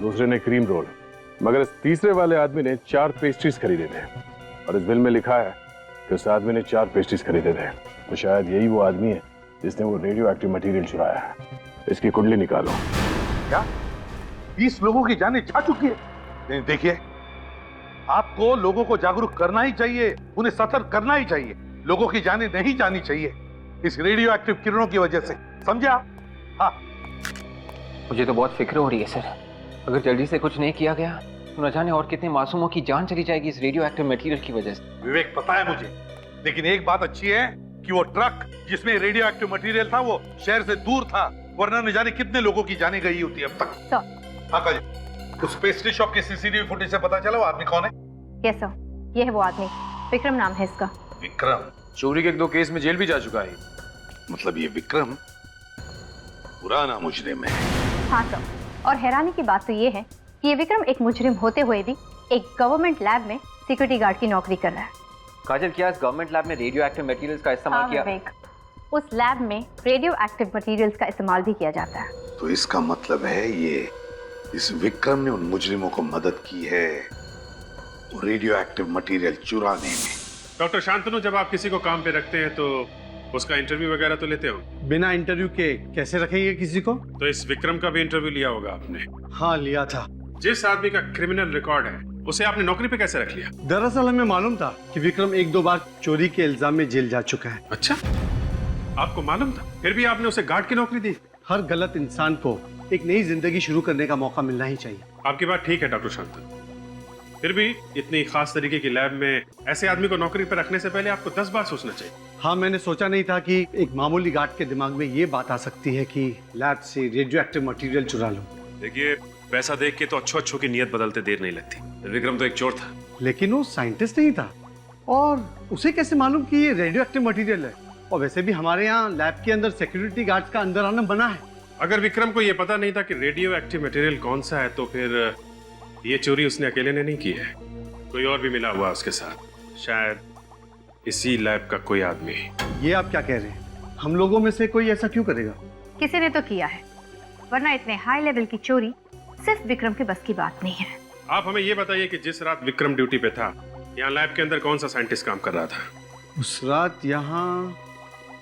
दूसरे ने क्रीम रोल, मगर इस तीसरे वाले आदमी ने 4 पेस्ट्रीज खरीदे थे। और इस बिल में लिखा है कि उस आदमी ने 4 पेस्ट्रीज खरीदे थे। तो शायद यही वो आदमी है जिसने वो रेडियो एक्टिव मटेरियल चुराया है। इसकी कुंडली निकालो। क्या 20 लोगों की जानें जा चुकी है? नहीं, देखिए, आपको लोगों को जागरूक करना ही चाहिए, उन्हें सतर्क करना ही चाहिए। लोगों की जानें नहीं जानी चाहिए इस रेडियो एक्टिव किरणों की वजह से, समझा? हाँ। मुझे तो बहुत फिक्र हो रही है सर। अगर जल्दी से कुछ नहीं किया गया तो न जाने और कितने मासूमों की जान चली जाएगी इस रेडियो एक्टिव मटेरियल की वजह से। विवेक, पता है मुझे, लेकिन एक बात अच्छी है कि वो ट्रक जिसमें रेडियो एक्टिव मटेरियल था वो शहर से दूर था, वरना न जाने कितने लोगों की जाने गई होती अब तक। हाँ काजी, उस पेस्ट्री शॉप के सीसीटीवी फुटेज से पता चला वो आदमी कौन है? यस सर, ये है वो आदमी, विक्रम नाम है इसका। विक्रम? चोरी के 2 केस में जेल भी जा चुका है। मतलब ये विक्रम पुराना मुजरिम है? हाँ सर, और हैरानी की बात तो ये है कि ये विक्रम एक मुजरिम होते हुए भी एक गवर्नमेंट लैब में सिक्योरिटी गार्ड की नौकरी कर रहा है। काजल, क्या इस गवर्नमेंट लैब में रेडियो एक्टिव मटेरियल्स का इस्तेमाल किया? उस लैब में रेडियो एक्टिव मटेरियल्स का इस्तेमाल भी किया जाता है। तो इसका मतलब है ये इस विक्रम ने उन मुजरिमों को मदद की है वो रेडियो एक्टिव मटेरियल चुराने में। डॉक्टर शांतनु, जब आप किसी को काम पे रखते हैं तो उसका इंटरव्यू वगैरह तो लेते हो? बिना इंटरव्यू के कैसे रखेंगे किसी को? तो इस विक्रम का भी इंटरव्यू लिया होगा आपने? हाँ लिया था। जिस आदमी का क्रिमिनल रिकॉर्ड है उसे आपने नौकरी पे कैसे रख लिया? दरअसल हमें मालूम था कि विक्रम 1-2 बार चोरी के इल्जाम में जेल जा चुका है। अच्छा, आपको मालूम था, फिर भी आपने उसे गार्ड की नौकरी दी? हर गलत इंसान को एक नई जिंदगी शुरू करने का मौका मिलना ही चाहिए। आपकी बात ठीक है डॉक्टर शांतन, फिर भी इतनी खास तरीके की लैब में ऐसे आदमी को नौकरी पर रखने से पहले आपको 10 बार सोचना चाहिए। हाँ, मैंने सोचा नहीं था कि एक मामूली गार्ड के दिमाग में ये बात आ सकती है कि लैब से रेडियो एक्टिव मटेरियल चुरा लो। देखिए, पैसा देख के तो अच्छों की नियत बदलते देर नहीं लगती। विक्रम तो एक चोर था, लेकिन वो साइंटिस्ट नहीं था, और उसे कैसे मालूम कि ये रेडियो एक्टिव मटेरियल है? और वैसे भी हमारे यहाँ लैब के अंदर सिक्योरिटी गार्ड्स का अंदर आना बना है। अगर विक्रम को ये पता नहीं था कि रेडियो एक्टिव मटेरियल कौन सा है, तो फिर ये चोरी उसने अकेले ने नहीं की है, कोई और भी मिला हुआ उसके साथ, शायद इसी लैब का कोई आदमी। ये आप क्या कह रहे हैं? हम लोगों में से कोई ऐसा क्यों करेगा? किसी ने तो किया है, वरना इतने हाई लेवल की चोरी सिर्फ विक्रम के बस की बात नहीं है। आप हमें ये बताइए कि जिस रात विक्रम ड्यूटी पे था, यहाँ लैब के अंदर कौन सा साइंटिस्ट काम कर रहा था? उस रात यहाँ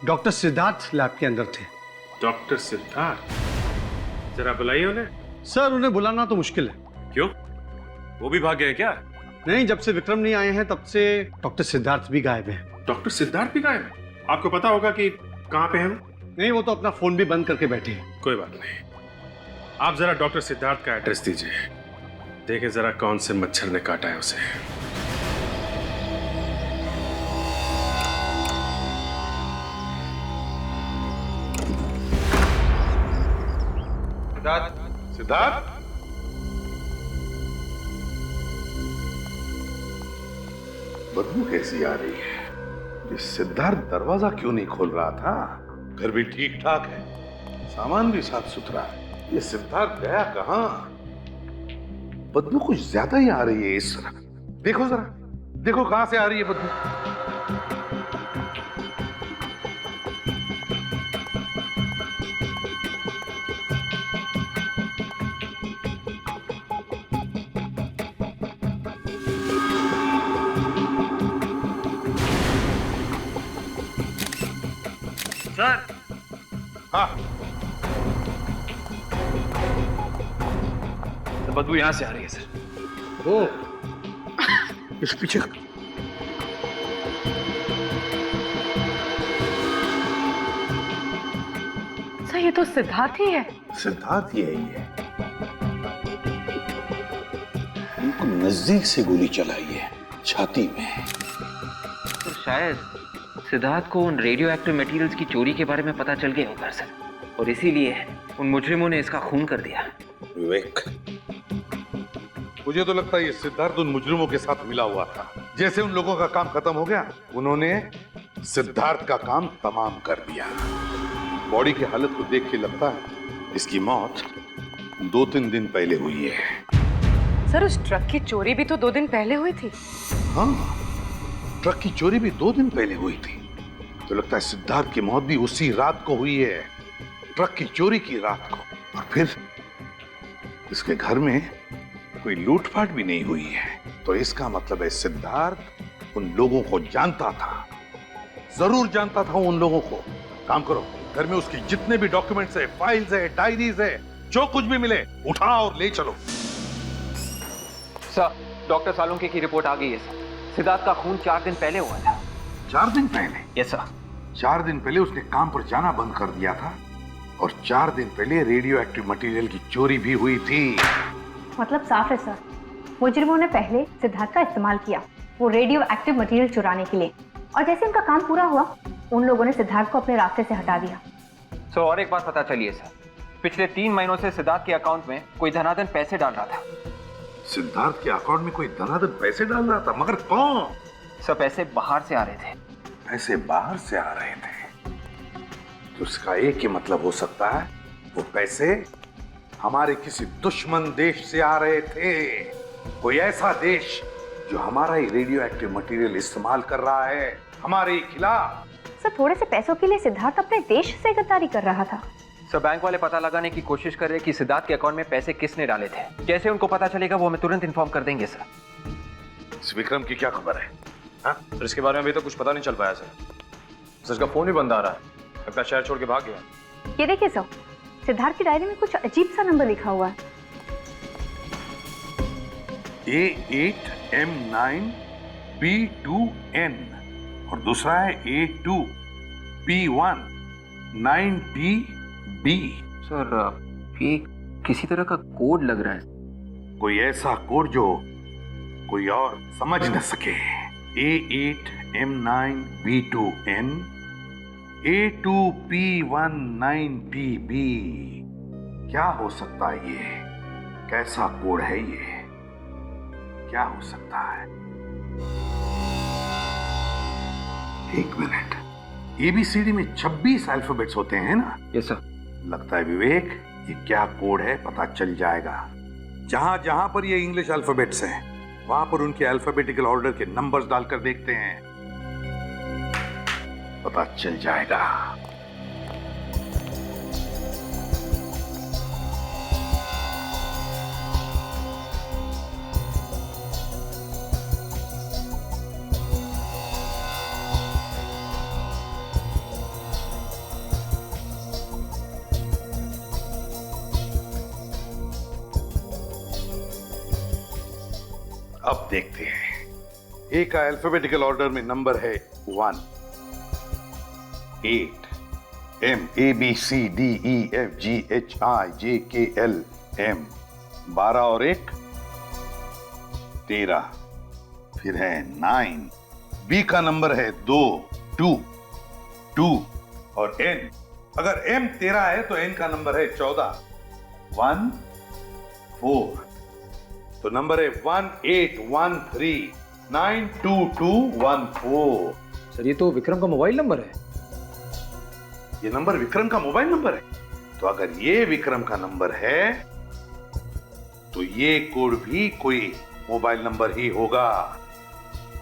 डॉक्टर सिद्धार्थ लैब के अंदर थे। डॉक्टर सिद्धार्थ? जरा बुलाइए उन्हें। सर, उन्हें बुलाना तो मुश्किल है। क्यों, वो भी भाग गए क्या? नहीं, जब से विक्रम नहीं आए हैं तब से डॉक्टर सिद्धार्थ भी गायब है। डॉक्टर सिद्धार्थ भी गायब है? आपको पता होगा कि कहाँ पे हैं? नहीं, वो तो अपना फोन भी बंद करके बैठे हैं। कोई बात नहीं, आप जरा डॉक्टर सिद्धार्थ का एड्रेस दीजिए, देखें जरा कौन से मच्छर ने काटा है उसे। सिद्धार्थ, बदबू कैसी आ रही है? ये सिद्धार्थ दरवाजा क्यों नहीं खोल रहा था? घर भी ठीक ठाक है, सामान भी साफ सुथरा है, ये सिद्धार्थ गया कहां? बदबू कुछ ज्यादा ही आ रही है इस तरह। देखो जरा, देखो कहां से आ रही है बदबू। सर। हाँ, बदबू यहाँ से आ रही है सर। ओ, इस पीछे सर, ये तो सिद्धार्थ ही है। सिद्धार्थ यही है। उनको नजदीक से गोली चलाई है, छाती में। तो शायद सिद्धार्थ को उन रेडियो एक्टिव मटेरियल्स की चोरी के बारे में पता चल गया होगा सर, और इसीलिए उन मुजरिमों ने इसका खून कर दिया। विवेक, मुझे तो लगता है ये सिद्धार्थ उन मुजरिमों के साथ मिला हुआ था। जैसे उन लोगों का काम खत्म हो गया, उन्होंने सिद्धार्थ का काम तमाम कर दिया। बॉडी की हालत को देख के लगता है इसकी मौत 2-3 दिन पहले हुई है। सर, उस ट्रक की चोरी भी तो 2 दिन पहले हुई थी। हाँ, ट्रक की चोरी भी 2 दिन पहले हुई थी। तो लगता है सिद्धार्थ की मौत भी उसी रात को हुई है, ट्रक की चोरी की रात को। और फिर इसके घर में कोई लूटपाट भी नहीं हुई है। तो इसका मतलब है सिद्धार्थ उन लोगों को जानता था, जरूर जानता था उन लोगों को। काम करो, घर में उसकी जितने भी डॉक्यूमेंट्स है, फाइल्स है, डायरीज है, जो कुछ भी मिले उठा और ले चलो। सर, डॉक्टर सालुंके की रिपोर्ट आ गई है सर। सिद्धार्थ का खून 4 दिन पहले हुआ था। 4 दिन पहले? Yes sir. 4 दिन पहले उसने काम पर जाना बंद कर दिया था, और 4 दिन पहले रेडियो एक्टिव मटेरियल की चोरी भी हुई थी। मतलब साफ है सर, मुजरिमों ने पहले सिद्धार्थ का इस्तेमाल किया वो रेडियो एक्टिव मटेरियल चुराने के लिए, और जैसे उनका काम पूरा हुआ उन लोगों ने सिद्धार्थ को अपने रास्ते से हटा दिया। सर, और एक बात पता चली है सर, पिछले 3 महीनों से सिद्धार्थ के अकाउंट में कोई धनाधन पैसे डाल रहा था। सिद्धार्थ के अकाउंट में कोई धनाधन पैसे डाल रहा था? मगर कौन? सर, पैसे बाहर से आ रहे थे। पैसे बाहर से आ रहे थे? तो उसका एक ही मतलब हो सकता है, वो पैसे हमारे किसी दुश्मन देश से आ रहे थे। कोई ऐसा देश जो हमारा ही रेडियो एक्टिव मटेरियल इस्तेमाल कर रहा है हमारे ही खिलाफ। सर, थोड़े से पैसों के लिए सिद्धार्थ अपने देश से गद्दारी कर रहा था। सर, बैंक वाले पता लगाने की कोशिश कर रहे हैं कि सिद्धार्थ के अकाउंट में पैसे किसने डाले थे। जैसे उनको पता चलेगा वो हमें तुरंत इन्फॉर्म कर देंगे सर। इस विक्रम की क्या खबर है? सर, इसके बारे में अभी तो कुछ पता नहीं चल पाया सर। इसका फोन भी बंद आ रहा है, लगता है शहर छोड़ के भाग गया। ये देखिए सर, सिद्धार्थ की डायरी में कुछ अजीब सा नंबर लिखा हुआ है। A8M9B2N और दूसरा है A2P19PB। सर ये किसी तरह का कोड लग रहा है। कोई ऐसा कोड जो कोई और समझ न सके। A8M9B2N A2P19PB। क्या हो सकता है ये? कैसा कोड है ये? क्या हो सकता है? एक मिनट, ABCD में 26 अल्फाबेट्स होते हैं ना? Yes sir. लगता है विवेक ये क्या कोड है पता चल जाएगा। जहां जहां पर ये इंग्लिश अल्फाबेट्स हैं वहां पर उनके अल्फाबेटिकल ऑर्डर के नंबर्स डालकर देखते हैं, पता चल जाएगा। अब देखते हैं। ए का अल्फाबेटिकल ऑर्डर में नंबर है 1, 8, M ABCDEFGHIJKLM 12 और 1 13। फिर है 9। बी का नंबर है 2 और N। अगर M 13 है तो N का नंबर है 14 1 4। तो नंबर है 1813922214। सर ये तो विक्रम का मोबाइल नंबर है। ये नंबर विक्रम का मोबाइल नंबर है। तो अगर ये विक्रम का नंबर है तो ये कोड भी कोई मोबाइल नंबर ही होगा।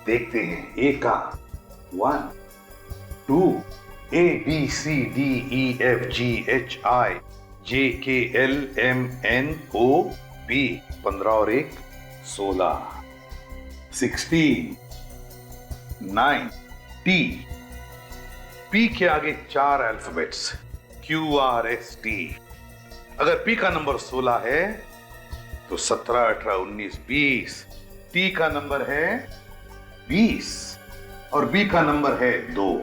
देखते हैं। ए का 1 2 ABCDEFGHIJKLMNOP 15 और 1 16 16 9 T। P के आगे 4 अल्फाबेट्स QRST। अगर P का नंबर 16 है तो 17 18 19 20। T का नंबर है 20 और B का नंबर है 2।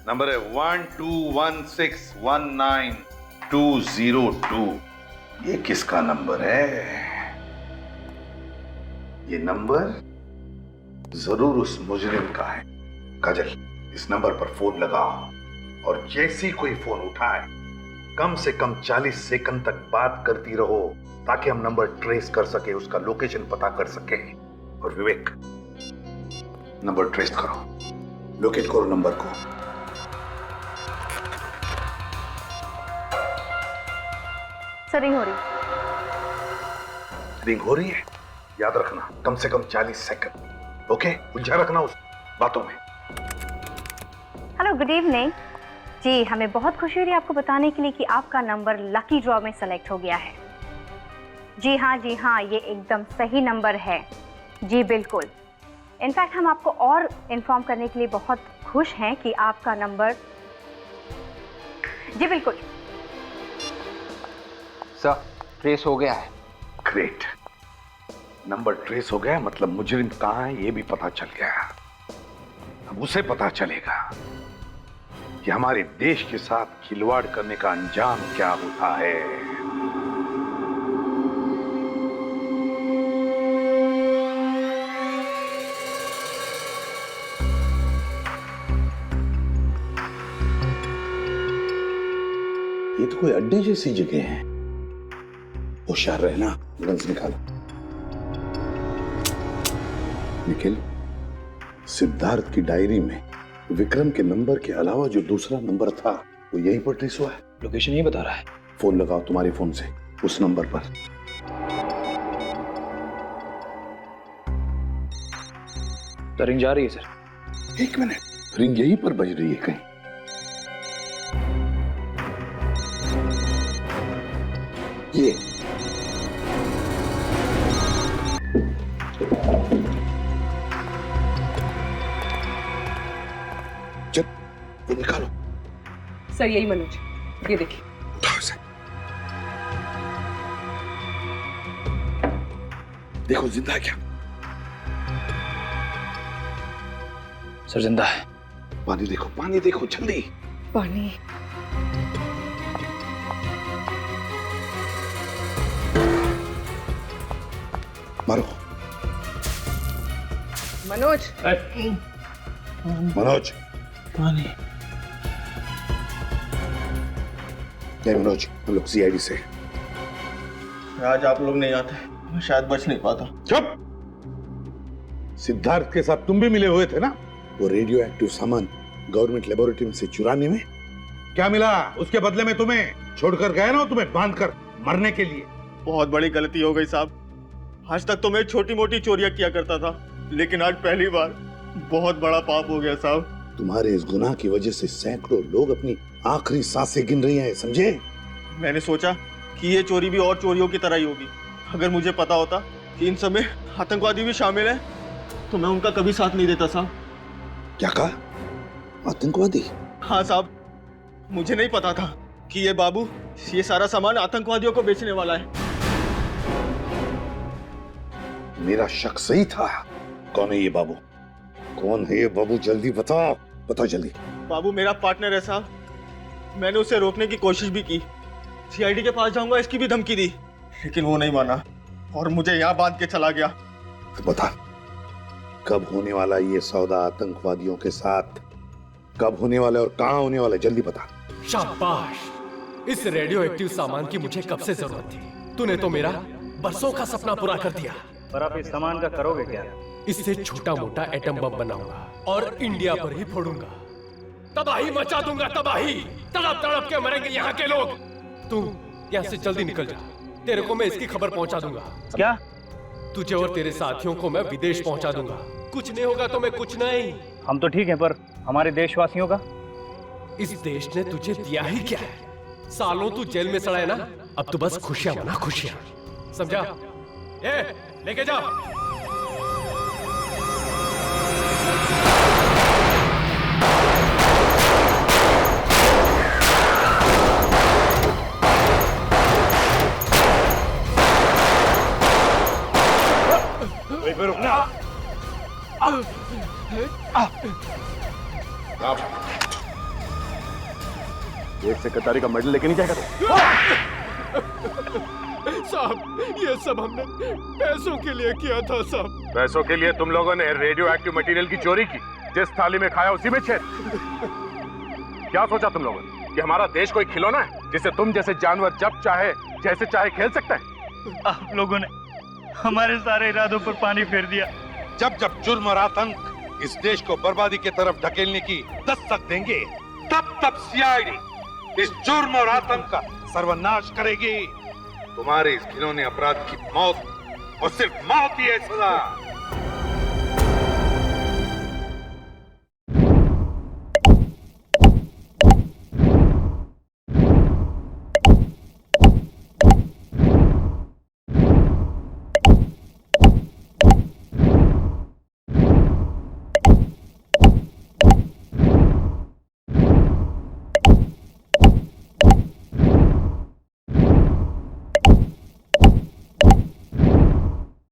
नंबर है 1216192202। ये किसका नंबर है? ये नंबर जरूर उस मुजरिम का है। काजल, इस नंबर पर फोन लगाओ और जैसे कोई फोन उठाए कम से कम 40 सेकंड तक बात करती रहो ताकि हम नंबर ट्रेस कर सके, उसका लोकेशन पता कर सके। और विवेक, नंबर ट्रेस करो, लोकेट करो नंबर को। सर रिंग हो रही। रिंग हो रही है? याद रखना कम से कम 40 सेकंड। ओके, उलझा रखना उस बातों में। हेलो, गुड इवनिंग जी। हमें बहुत खुशी हो रही है आपको बताने के लिए कि आपका नंबर लकी ड्रॉ में सेलेक्ट हो गया है। जी हाँ, ये एकदम सही नंबर है। जी बिल्कुल। इनफैक्ट हम आपको और इन्फॉर्म करने के लिए बहुत खुश हैं कि आपका नंबर, जी बिल्कुल सर, ट्रेस हो गया है। ग्रेट, नंबर ट्रेस हो गया, मतलब मुजरिम कहाँ है ये भी पता चल गया। अब उसे पता चलेगा कि हमारे देश के साथ खिलवाड़ करने का अंजाम क्या होता है। ये तो कोई अड्डे जैसी जगह है। होशियार रहना, गन्स निकालो। निखिल, सिद्धार्थ की डायरी में विक्रम के नंबर के अलावा जो दूसरा नंबर था वो यहीं पर ट्रेस हुआ है। लोकेशन ये बता रहा है। फोन लगाओ तुम्हारे फोन से उस नंबर पर। तो रिंग जा रही है सर। एक मिनट, रिंग यहीं पर बज रही है कहीं। ये जब ये निकालो। सर यही मनोज, ये देखिए। देखो जिंदा है क्या? सर जिंदा है। पानी देखो जल्दी। पानी। मारो। मनोज। मनोज। पानी। नहीं मनोज, हम लोग सीआईडी से। आज आप लोग नहीं आते मैं शायद बच नहीं पाता। चुप। सिद्धार्थ के साथ तुम भी मिले हुए थे ना? वो रेडियो एक्टिव सामान गवर्नमेंट लेबोरेटरी में से चुराने में क्या मिला? उसके बदले में तुम्हें छोड़कर गए ना, तुम्हें बांधकर मरने के लिए। बहुत बड़ी गलती हो गई साहब। आज तक तो मैं छोटी मोटी चोरियां किया करता था, लेकिन आज पहली बार बहुत बड़ा पाप हो गया साहब। तुम्हारे इस गुनाह की वजह से सैकड़ों लोग अपनी आखिरी सांसें गिन रही हैं, समझे? मैंने सोचा कि ये चोरी भी और चोरियों की तरह ही होगी। अगर मुझे पता होता कि इन सब में आतंकवादी भी शामिल है तो मैं उनका कभी साथ नहीं देता साहब। क्या कहा? आतंकवादी? हाँ साहब, मुझे नहीं पता था कि ये बाबू ये सारा सामान आतंकवादियों को बेचने वाला है। मेरा शक सही था। कौन है ये बाबू? कौन है ये बाबू? जल्दी बताओ, बताओ जल्दी। बाबू मेरा पार्टनर है साहब। मैंने उसे रोकने की कोशिश भी की, सीआईडी के पास जाऊंगा इसकी भी धमकी दी, लेकिन वो नहीं माना और मुझे यहाँ बांध के चला गया। तो बता, कब होने वाला ये सौदा आतंकवादियों के साथ? कब होने वाला और कहाँ होने वाला? जल्दी बता। शाबाश, इस रेडियो एक्टिव सामान की मुझे कब से जरूरत थी। तूने तो मेरा बरसों का सपना पूरा कर दिया। पर आप इस सामान का करोगे क्या? इससे छोटा मोटा एटम बम बनाऊंगा और इंडिया पर ही फोड़ूंगा। तबाही मचा दूंगा, तबाही। तड़प तड़प के मरेंगे यहाँ के लोग। तू यहाँ से जल्दी निकल जा, तेरे को मैं इसकी खबर पहुँचा दूंगा। क्या? तुझे और तेरे साथियों को मैं विदेश पहुँचा दूंगा। कुछ नहीं होगा तो मैं कुछ नहीं। हम तो ठीक हैं, पर हमारे देशवासियों का? इस देश ने तुझे दिया ही क्या है? सालों तू जेल में सड़ा है ना, अब तो बस खुशियां मना, खुशियां। समझा? ये लेके जा। रुकना। एक सेक्रेटरी का मेडल लेके नहीं जाएगा तो? साहब, ये सब हमने पैसों के लिए किया था साहब। पैसों के लिए तुम लोगों ने रेडियो एक्टिव मटेरियल की चोरी की, जिस थाली में खाया उसी में छेद। क्या सोचा तुम लोगों ने कि हमारा देश कोई खिलौना है जिसे तुम जैसे जानवर जब चाहे जैसे चाहे खेल सकता है? आप लोगों ने हमारे सारे इरादों पर पानी फेर दिया। जब जब जुर्म और आतंक इस देश को बर्बादी की तरफ ढकेलने की दस्तक देंगे, तब तब सीआईडी इस जुर्म और आतंक का सर्वनाश करेगी। तुम्हारे इस खिलौने अपराध की मौत और सिर्फ मौत ही है सजा।